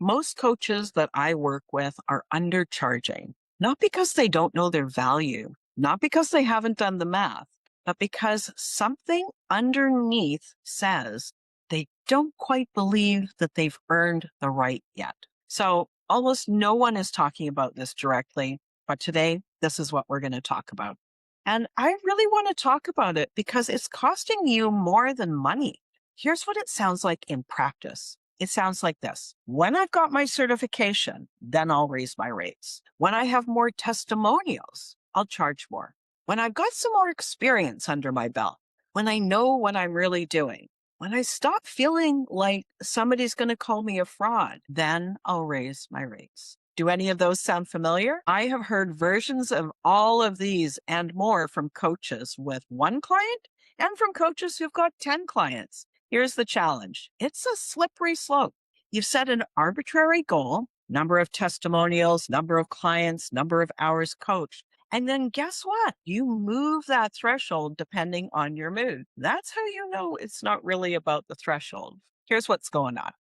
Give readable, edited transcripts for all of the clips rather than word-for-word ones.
Most coaches that I work with are undercharging, not because they don't know their value, not because they haven't done the math, but because something underneath says they don't quite believe that they've earned the right yet. So almost no one is talking about this directly, but today, this is what we're going to talk about. And I really want to talk about it because it's costing you more than money. Here's what it sounds like in practice. It sounds like this. When I've got my certification, then I'll raise my rates. When I have more testimonials, I'll charge more. When I've got some more experience under my belt, when I know what I'm really doing, when I stop feeling like somebody's going to call me a fraud, then I'll raise my rates. Do any of those sound familiar? I have heard versions of all of these and more from coaches with one client and from coaches who've got 10 clients. Here's the challenge. It's a slippery slope. You've set an arbitrary goal, number of testimonials, number of clients, number of hours coached. And then guess what? You move that threshold depending on your mood. That's how you know it's not really about the threshold. Here's what's going on.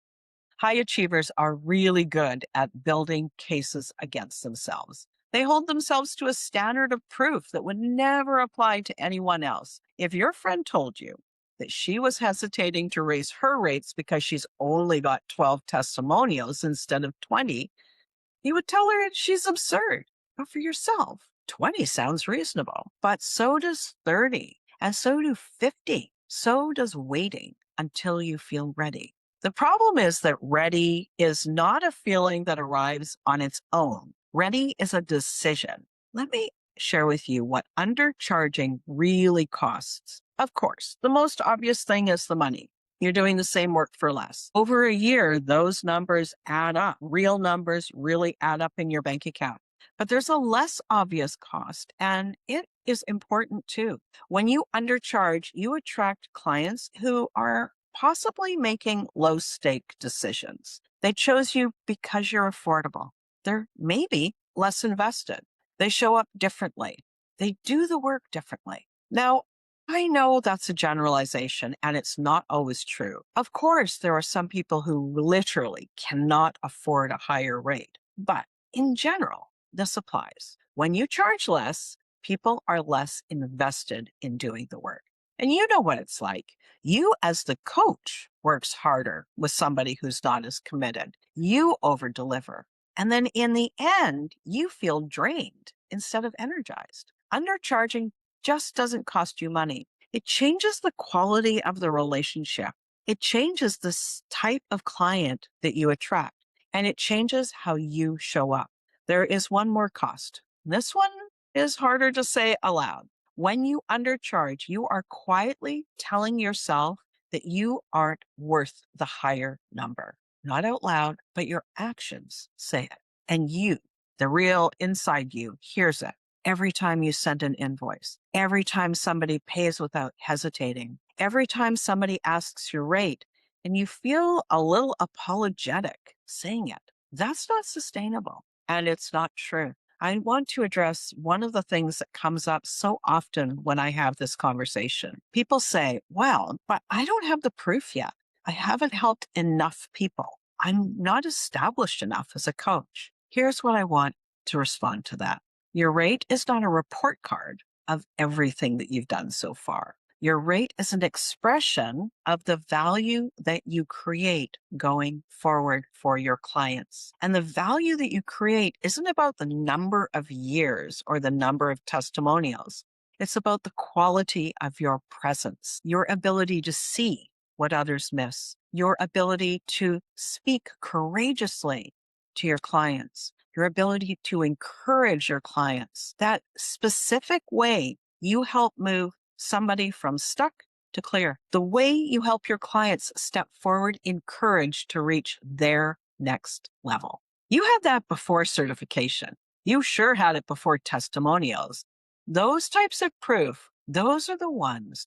High achievers are really good at building cases against themselves. They hold themselves to a standard of proof that would never apply to anyone else. If your friend told you that she was hesitating to raise her rates because she's only got 12 testimonials instead of 20, you would tell her she's absurd. But for yourself, 20 sounds reasonable. But so does 30, and so do 50. So does waiting until you feel ready. The problem is that ready is not a feeling that arrives on its own. Ready is a decision. Let me share with you what undercharging really costs. Of course, the most obvious thing is the money. You're doing the same work for less. Over a year, those numbers add up. Real numbers really add up in your bank account. But there's a less obvious cost, and it is important too. When you undercharge, you attract clients who are possibly making low stake decisions. They chose you because you're affordable. They're maybe less invested. They show up differently. They do the work differently. Now, I know that's a generalization and it's not always true. Of course, there are some people who literally cannot afford a higher rate, but in general, this applies. When you charge less, people are less invested in doing the work. And you know what it's like. You, as the coach, works harder with somebody who's not as committed. You over deliver. And then in the end, you feel drained instead of energized. Undercharging just doesn't cost you money. It changes the quality of the relationship. It changes the type of client that you attract, and it changes how you show up. There is one more cost. This one is harder to say aloud. When you undercharge, you are quietly telling yourself that you aren't worth the higher number. Not out loud, but your actions say it. And you, the real inside you, hears it every time you send an invoice, every time somebody pays without hesitating, every time somebody asks your rate, and you feel a little apologetic saying it. That's not sustainable, and it's not true. I want to address one of the things that comes up so often when I have this conversation. People say, well, but I don't have the proof yet. I haven't helped enough people. I'm not established enough as a coach. Here's what I want to respond to that. Your rate is not a report card of everything that you've done so far. Your rate is an expression of the value that you create going forward for your clients. And the value that you create isn't about the number of years or the number of testimonials. It's about the quality of your presence, your ability to see what others miss, your ability to speak courageously to your clients, your ability to encourage your clients. That specific way you help move somebody from stuck to clear. The way you help your clients step forward in courage to reach their next level. You had that before certification. You sure had it before testimonials. Those types of proof, those are the ones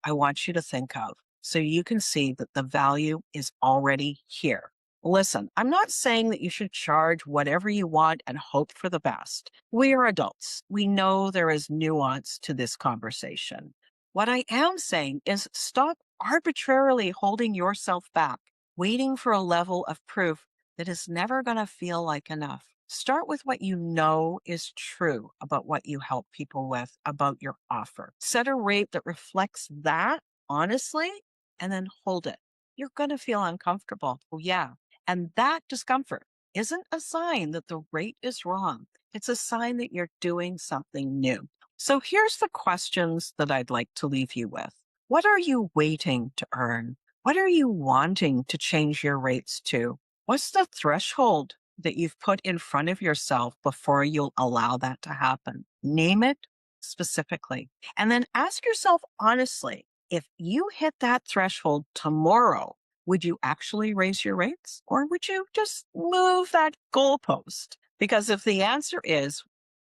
I want you to think of so you can see that the value is already here. Listen, I'm not saying that you should charge whatever you want and hope for the best. We are adults. We know there is nuance to this conversation. What I am saying is stop arbitrarily holding yourself back, waiting for a level of proof that is never going to feel like enough. Start with what you know is true about what you help people with, about your offer. Set a rate that reflects that honestly, and then hold it. You're going to feel uncomfortable. Oh, yeah. And that discomfort isn't a sign that the rate is wrong. It's a sign that you're doing something new. So here's the questions that I'd like to leave you with. What are you waiting to earn? What are you wanting to change your rates to? What's the threshold that you've put in front of yourself before you'll allow that to happen? Name it specifically. And then ask yourself honestly, if you hit that threshold tomorrow, would you actually raise your rates or would you just move that goalpost? Because if the answer is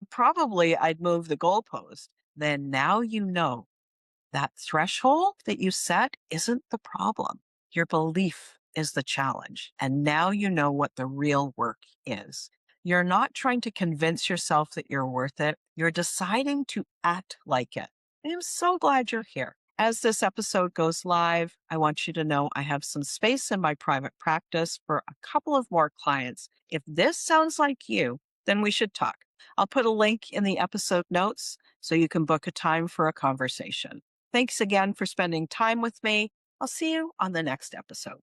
probably I'd move the goalpost, then now you know that threshold that you set isn't the problem. Your belief is the challenge. And now you know what the real work is. You're not trying to convince yourself that you're worth it. You're deciding to act like it. I'm so glad you're here. As this episode goes live, I want you to know I have some space in my private practice for a couple of more clients. If this sounds like you, then we should talk. I'll put a link in the episode notes so you can book a time for a conversation. Thanks again for spending time with me. I'll see you on the next episode.